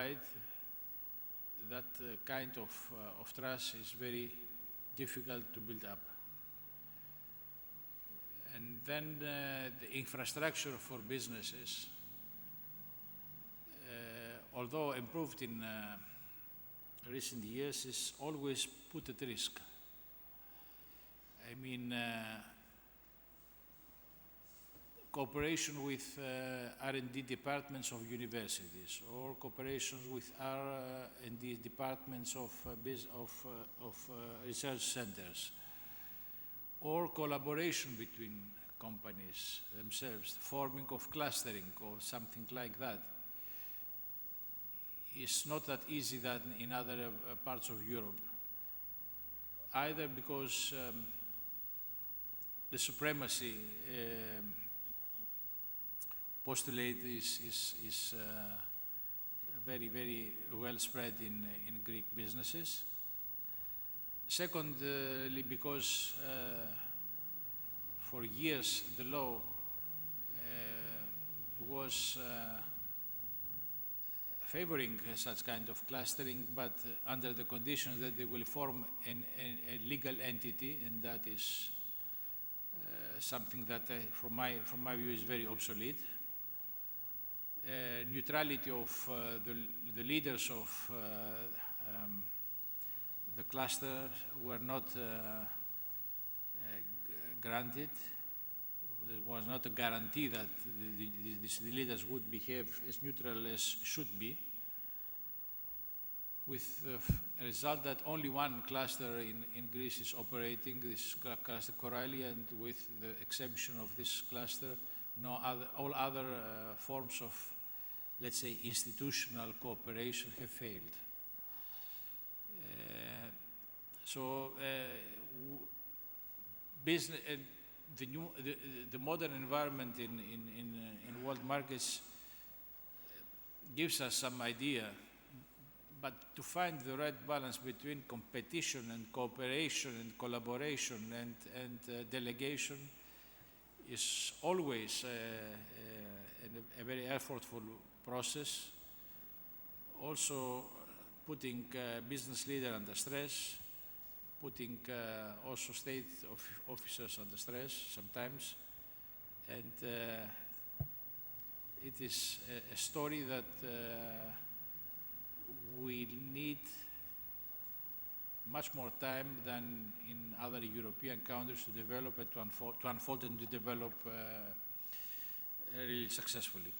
worldwide, that kind of trust is very difficult to build up. And then the infrastructure for businesses, although improved in recent years, is always put at risk. I mean, cooperation with R&D departments of universities, or cooperation with R&D departments of research centers, or collaboration between companies themselves, forming of clustering or something like that. It's not that easy than in other parts of Europe, either because the supremacy postulate is very, very well spread in Greek businesses. Secondly, because for years the law was favoring such kind of clustering, but under the condition that they will form a legal entity, and that is something that, from my view, is very obsolete. Neutrality of the leaders of the cluster were not granted. There was not a guarantee that the leaders would behave as neutral as should be, with the result that only one cluster in Greece is operating, this cluster Coralie, and with the exemption of this cluster, all other forms of, let's say, institutional cooperation have failed. The modern environment in world markets gives us some idea, but to find the right balance between competition and cooperation and collaboration and delegation is always a very effortful process, also putting business leaders under stress, putting also state officers under stress sometimes, and it is a story that we need much more time than in other European countries to develop and to unfold and to develop really successfully.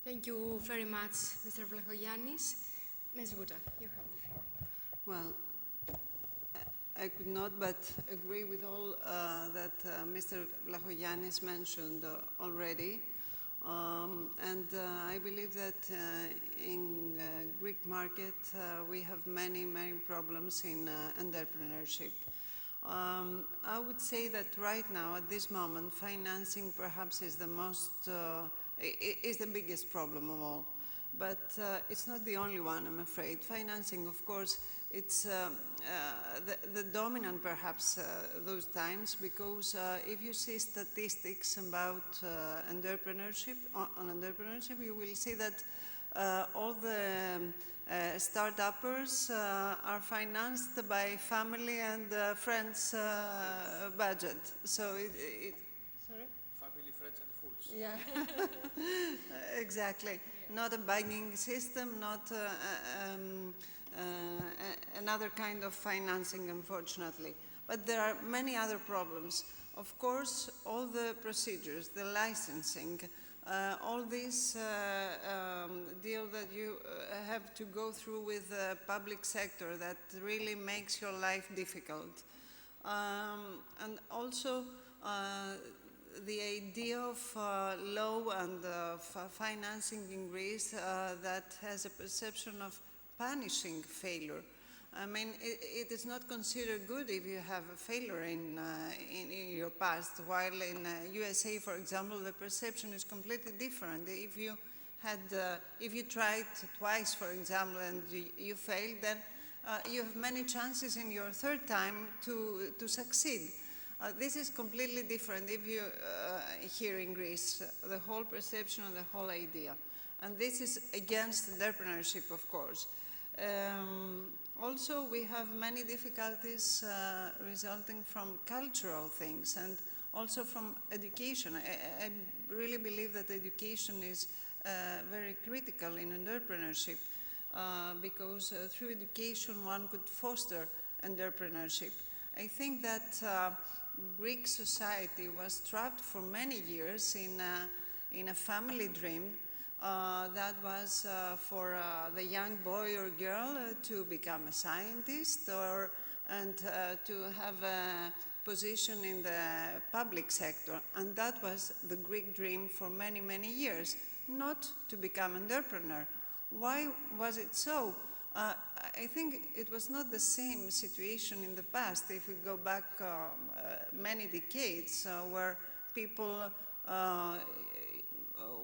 Thank you very much, Mr. Vlachogiannis. Ms. Guta, you have the floor. Well, I could not but agree with all that Mr. Vlachogiannis mentioned already. And I believe that in Greek market we have many problems in entrepreneurship. I would say that right now, at this moment, financing perhaps is is the biggest problem of all. But it's not the only one, I'm afraid. Financing, of course, it's the dominant perhaps those times, because if you see statistics about entrepreneurship, you will see that all the start-uppers are financed by family and friends' budget. So sorry? Family, friends and fools. Yeah, exactly. Not a banking system, not another kind of financing, unfortunately. But there are many other problems. Of course, all the procedures, the licensing, all this deal that you have to go through with the public sector that really makes your life difficult. And also, the idea of law and financing in Greece that has a perception of punishing failure. I mean, it is not considered good if you have a failure in your past, while in USA, for example, the perception is completely different. If you tried twice, for example, and you failed, then you have many chances in your third time to succeed. This is completely different if you here in Greece, the whole perception and the whole idea. And this is against entrepreneurship, of course. Also, we have many difficulties resulting from cultural things and also from education. I really believe that education is very critical in entrepreneurship because through education one could foster entrepreneurship. I think that Greek society was trapped for many years in a family dream that was for the young boy or girl to become a scientist and to have a position in the public sector. And that was the Greek dream for many, many years, not to become an entrepreneur. Why was it so? I think it was not the same situation in the past. If we go back many decades where people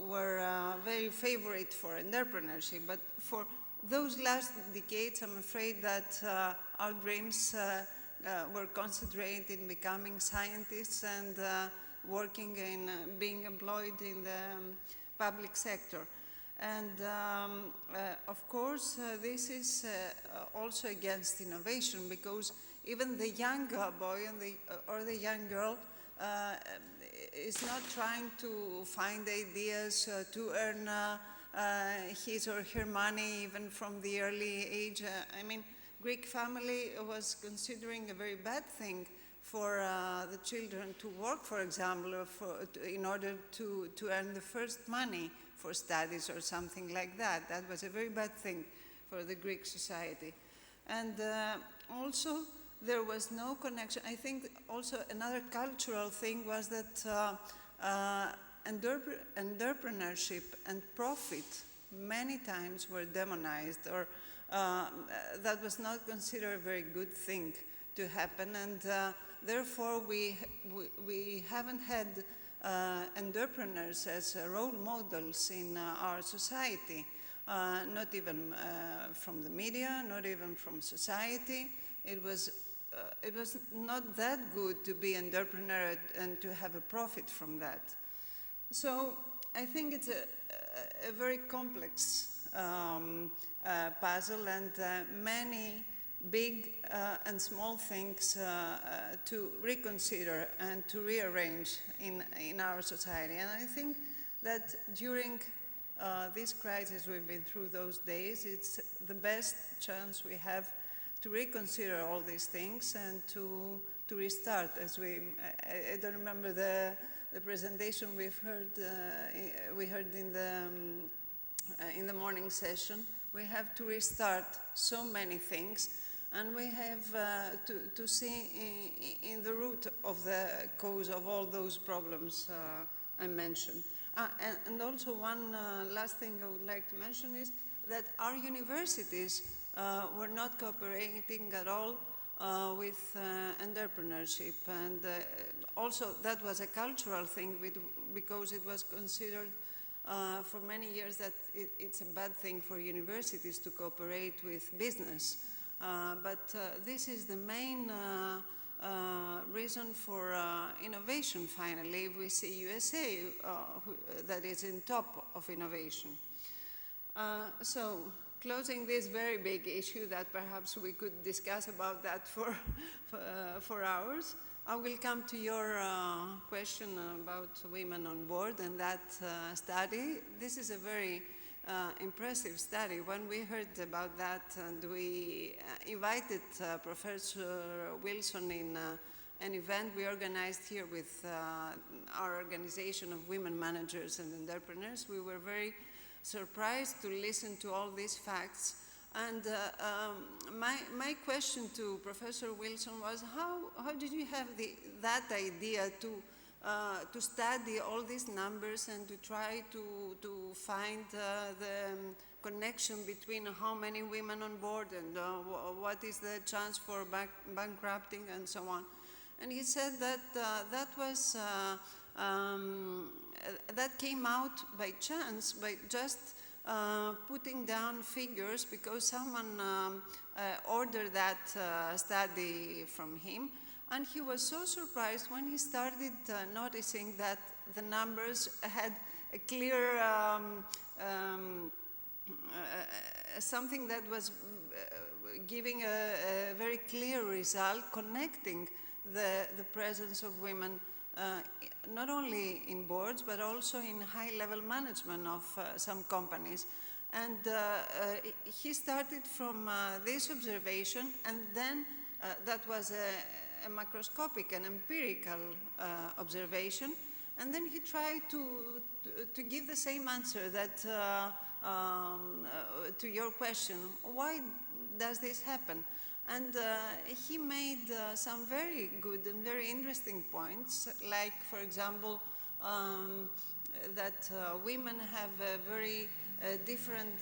were very favorite for entrepreneurship, but for those last decades, I'm afraid that our dreams were concentrated in becoming scientists and working in being employed in the public sector. And of course, this is also against innovation because even the young boy and or the young girl is not trying to find ideas to earn his or her money even from the early age. I mean, Greek family was considering a very bad thing for the children to work, for example, in order to earn the first money for studies or something like that. That was a very bad thing for the Greek society. And also, there was no connection. I think also another cultural thing was that entrepreneurship and profit many times were demonized, or that was not considered a very good thing to happen, and therefore we haven't had entrepreneurs as role models in our society, not even from the media, not even from society. It was not that good to be an entrepreneur and to have a profit from that. So I think it's a very complex puzzle, and many big and small things to reconsider and to rearrange in our society. And I think that during this crisis we've been through those days, it's the best chance we have to reconsider all these things and to restart. As I don't remember the presentation we heard in the morning session. We have to restart so many things, and we have to see in the root of the cause of all those problems I mentioned. And also one last thing I would like to mention is that our universities were not cooperating at all with entrepreneurship, and also that was a cultural thing because it was considered for many years that it's a bad thing for universities to cooperate with business. But this is the main reason for innovation, finally. We see USA that is in top of innovation. So closing this very big issue that perhaps we could discuss about that for hours, I will come to your question about women on board and that study. This is a very impressive study. When we heard about that and we invited Professor Wilson in an event we organized here with our organization of women managers and entrepreneurs, we were very surprised to listen to all these facts. And my question to Professor Wilson was, how did you have that idea to study all these numbers and to try to find the connection between how many women on board and what is the chance for bankrupting and so on? And he said that that came out by chance, by just putting down figures, because someone ordered that study from him, And he was so surprised when he started noticing that the numbers had a clear, something that was giving a very clear result, connecting the presence of women not only in boards, but also in high-level management of some companies. And he started from this observation, and then that was a macroscopic and empirical observation, and then he tried to give the same answer that to your question, why does this happen? And he made some very good and very interesting points, like, for example, that women have a very different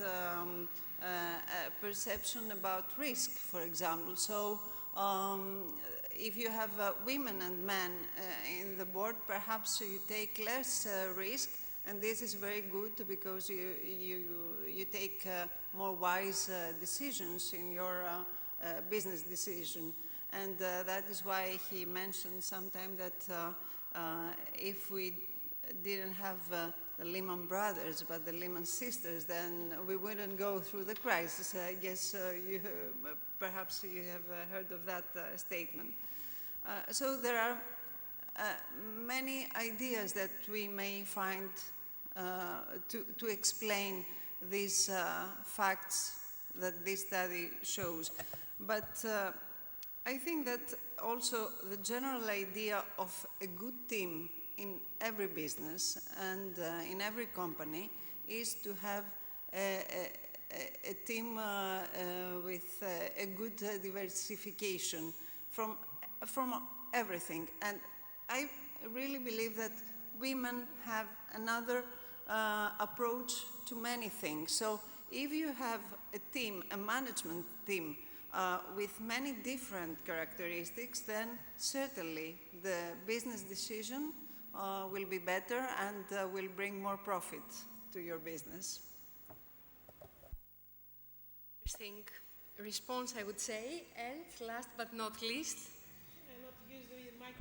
perception about risk, for example. So if you have women and men in the board, perhaps you take less risk, and this is very good because you take more wise decisions in your business decision. And that is why he mentioned sometime that if we didn't have the Lehman Brothers, but the Lehman Sisters, then we wouldn't go through the crisis. I guess perhaps you have heard of that statement. So there are many ideas that we may find to explain these facts that this study shows. But I think that also the general idea of a good team in every business and in every company is to have a team with a good diversification from everything. And I really believe that women have another approach to many things. So if you have a team, a management team, with many different characteristics, then certainly the business decision will be better and will bring more profit to your business. Interesting response, I would say. And last but not least. Not use the mic.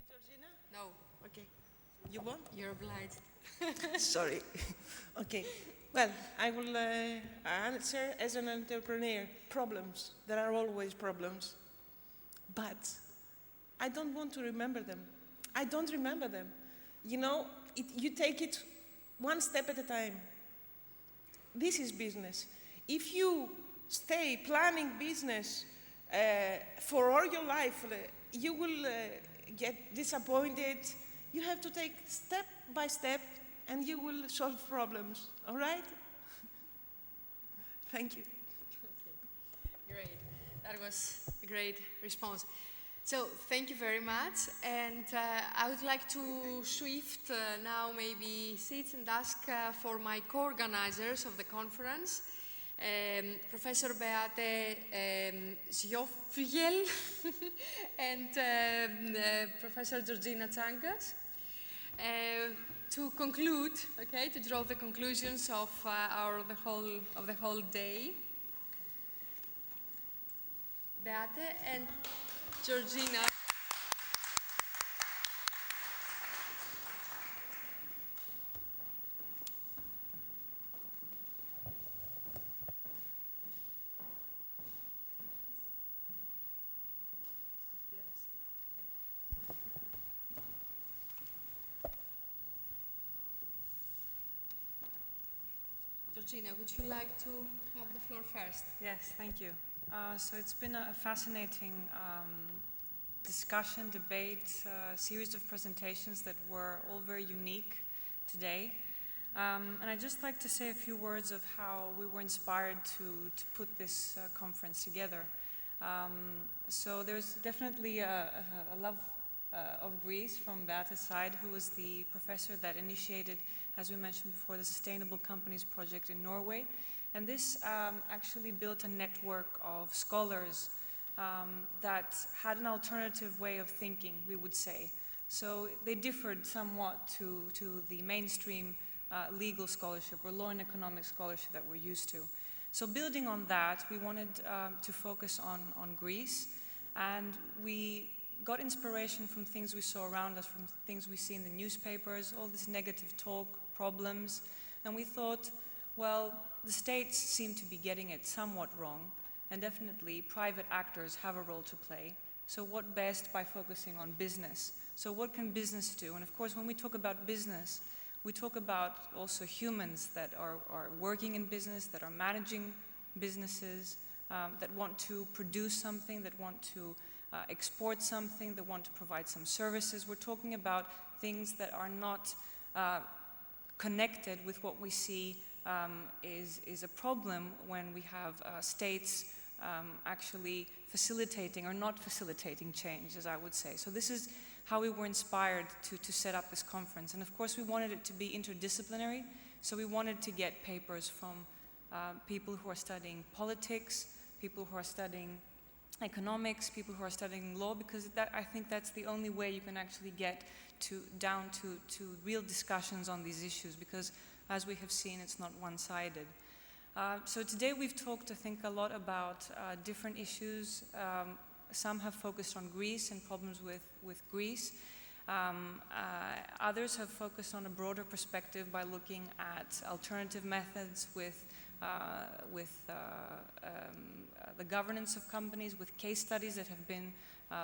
Georgina? No, Okay. You want? you're obliged. Sorry. Okay. Well, I will answer as an entrepreneur. Problems. There are always problems. But I don't want to remember them. I don't remember them. You know, you take it one step at a time. This is business. If you stay planning business for all your life, you will get disappointed. You have to take step by step, and you will solve problems, all right? Thank you. Okay. Great. That was a great response. So thank you very much. And I would like to shift now maybe seats and ask for my co-organizers of the conference, Professor Beate Zjofjel and Professor Georgina Tsangas, to conclude, okay, to draw the conclusions of the whole day. Beate and Georgina. Georgina, would you like to have the floor first? Yes, thank you. So it's been a fascinating discussion, debate, series of presentations that were all very unique today. And I'd just like to say a few words of how we were inspired to put this conference together. So there's definitely a love of Greece from Beate's side, who was the professor that initiated, as we mentioned before, the Sustainable Companies Project in Norway. And this actually built a network of scholars that had an alternative way of thinking, we would say. So they differed somewhat to the mainstream legal scholarship or law and economics scholarship that we're used to. So building on that, we wanted to focus on Greece And we got inspiration from things we saw around us, from things we see in the newspapers, all this negative talk, problems. And we thought, well, the states seem to be getting it somewhat wrong, and definitely private actors have a role to play. So what best by focusing on business? So what can business do? And of course, when we talk about business, we talk about also humans that are working in business, that are managing businesses, that want to produce something, that want to export something, that want to provide some services. We're talking about things that are not connected with what we see is a problem when we have states actually facilitating or not facilitating change, as I would say. So this is how we were inspired to set up this conference. And of course we wanted it to be interdisciplinary, so we wanted to get papers from people who are studying politics, people who are studying economics, people who are studying law, because I think that's the only way you can actually get down to real discussions on these issues, because as we have seen, it's not one-sided. So today we've talked, I think, a lot about different issues. Some have focused on Greece and problems with Greece. Others have focused on a broader perspective by looking at alternative methods with the governance of companies, with case studies that have been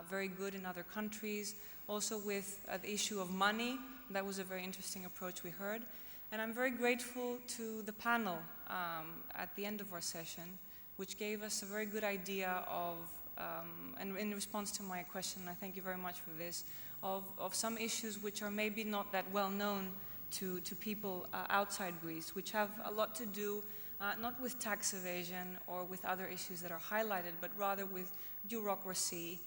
very good in other countries, also with the issue of money. That was a very interesting approach we heard. And I'm very grateful to the panel at the end of our session, which gave us a very good idea of, and in response to my question, I thank you very much for this, of some issues which are maybe not that well known to people outside Greece, which have a lot to do not with tax evasion or with other issues that are highlighted, but rather with bureaucracy,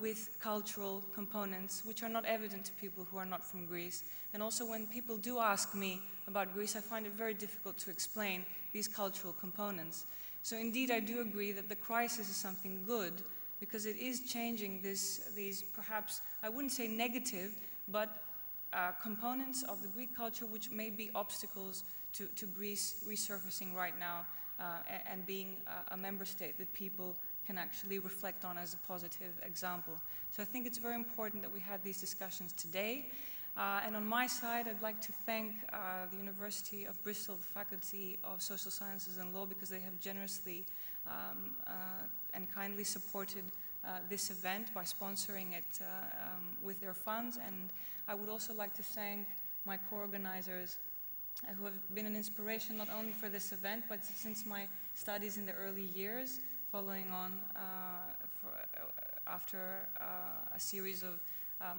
with cultural components which are not evident to people who are not from Greece. And also when people do ask me about Greece, I find it very difficult to explain these cultural components. So indeed, I do agree that the crisis is something good, because it is changing these perhaps, I wouldn't say negative, but components of the Greek culture which may be obstacles to Greece resurfacing right now and being a member state that people can actually reflect on as a positive example. So I think it's very important that we had these discussions today. And on my side, I'd like to thank the University of Bristol, the Faculty of Social Sciences and Law, because they have generously and kindly supported this event by sponsoring it with their funds. And I would also like to thank my co-organizers who have been an inspiration not only for this event, but since my studies in the early years, following on after a series of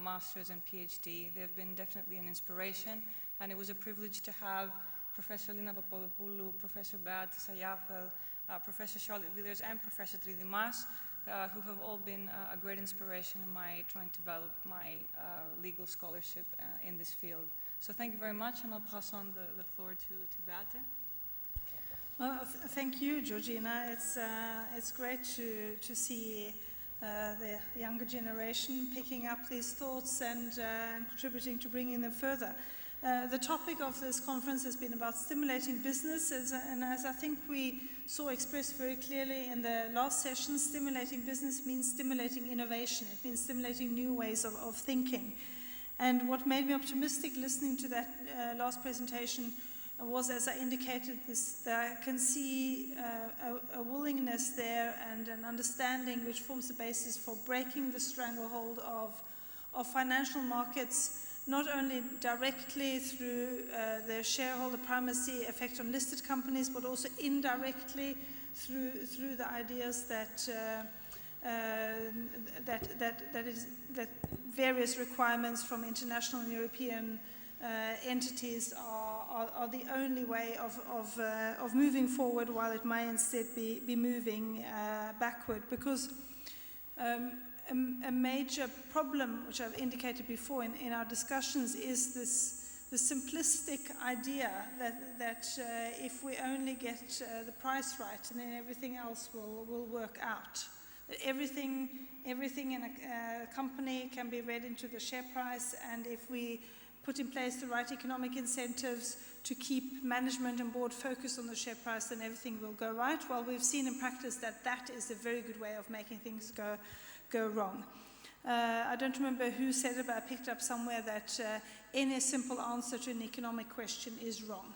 masters and PhD. They've been definitely an inspiration, and it was a privilege to have Professor Lina Papadopoulou, Professor Beate Sayafel, Professor Charlotte Villiers, and Professor Tridimas, who have all been a great inspiration in my trying to develop my legal scholarship in this field. So thank you very much, and I'll pass on the floor to Beate. Well, thank you, Georgina. It's great to see the younger generation picking up these thoughts and contributing to bringing them further. The topic of this conference has been about stimulating business, and as I think we saw expressed very clearly in the last session, stimulating business means stimulating innovation. It means stimulating new ways of thinking. And what made me optimistic listening to that last presentation was, as I indicated, that I can see a willingness there and an understanding which forms the basis for breaking the stranglehold of financial markets, not only directly through the shareholder primacy effect on listed companies, but also indirectly through the ideas that various requirements from international and European entities are the only way of moving forward, while it might instead be moving backward. Because a major problem, which I've indicated before in our discussions, is the simplistic idea that if we only get the price right, then everything else will work out. Everything in a company can be read into the share price, and if we put in place the right economic incentives to keep management and board focused on the share price, then everything will go right. Well, we've seen in practice that is a very good way of making things go go wrong. I don't remember who said it, but I picked up somewhere that any simple answer to an economic question is wrong.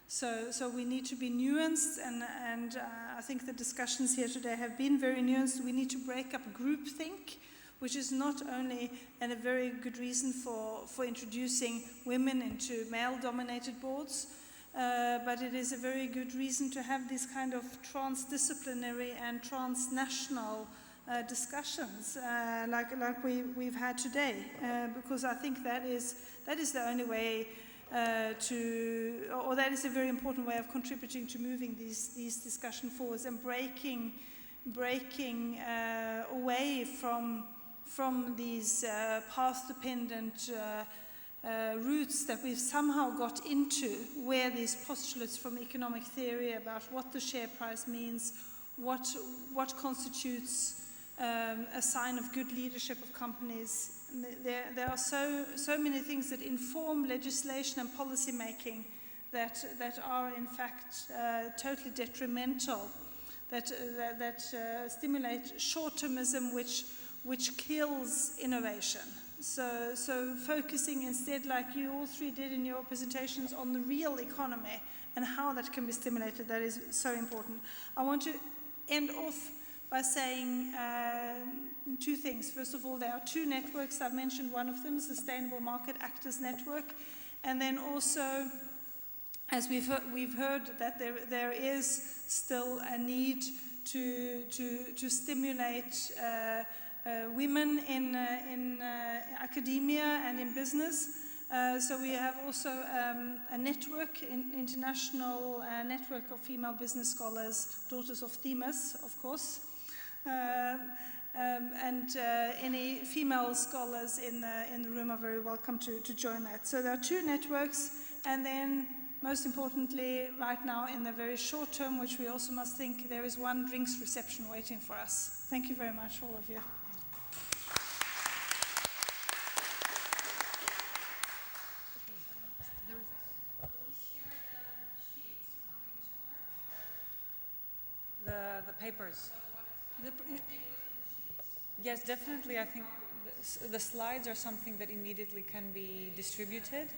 So we need to be nuanced, and I think the discussions here today have been very nuanced. We need to break up groupthink, which is not only a very good reason for introducing women into male-dominated boards, but it is a very good reason to have these kind of transdisciplinary and transnational discussions like we've had today, because I think that is the only way or that is a very important way of contributing to moving these discussion forwards and breaking away from these path-dependent routes that we've somehow got into, where these postulates from economic theory about what the share price means, what constitutes a sign of good leadership of companies. There are so many things that inform legislation and policy making that are in fact totally detrimental, that stimulate short-termism, which kills innovation. So focusing instead, like you all three did in your presentations, on the real economy and how that can be stimulated, that is so important. I want to end off by saying two things. First of all, there are two networks. I've mentioned one of them, Sustainable Market Actors Network. And then also, as we've heard that there is still a need to stimulate women in academia and in business. So we have also a network, international network of female business scholars, Daughters of Themis, of course. And any female scholars in the room are very welcome to join that. So there are two networks, and then most importantly, right now in the very short term, which we also must think, there is one drinks reception waiting for us. Thank you very much, all of you. The papers. Yes, definitely. I think the slides are something that immediately can be distributed.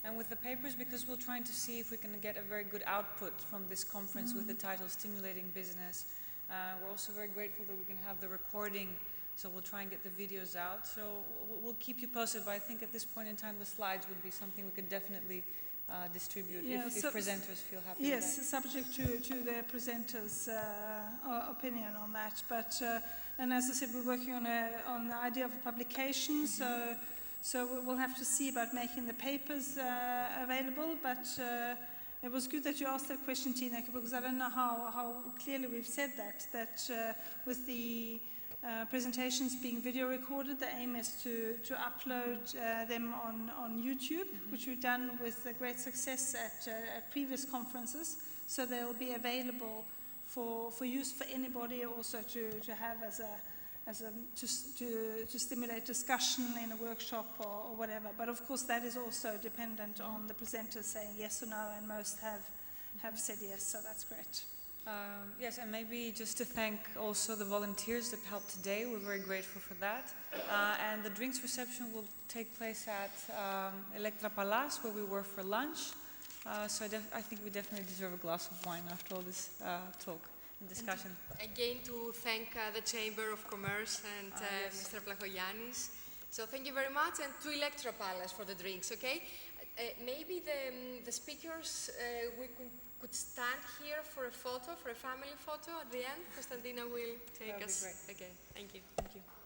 And with the papers, because we're trying to see if we can get a very good output from this conference with the title Stimulating Business. We're also very grateful that we can have the recording, so we'll try and get the videos out. So we'll keep you posted, but I think at this point in time the slides would be something we could definitely distribute if presenters feel happy with that. Yes, subject to the presenters' opinion on that. But and as I said, we're working on the idea of a publication. So we'll have to see about making the papers available. But it was good that you asked that question, Tina, because I don't know how clearly we've said that with the presentations being video recorded, the aim is to upload them on YouTube, which we've done with great success at previous conferences. So they'll be available for use for anybody, also to have to stimulate discussion in a workshop or whatever. But of course, that is also dependent on the presenters saying yes or no, and most have said yes. So that's great. Yes, and maybe just to thank also the volunteers that helped today. We're very grateful for that. And the drinks reception will take place at Electra Palace, where we were for lunch. So I think we definitely deserve a glass of wine after all this talk and discussion. And again, to thank the Chamber of Commerce and yes. Mr. Vlachogiannis. So thank you very much, and to Electra Palace for the drinks, okay? Maybe the speakers, we could stand here for a photo, for a family photo at the end. Constantina will take us. That would be great. Okay, thank you. Thank you.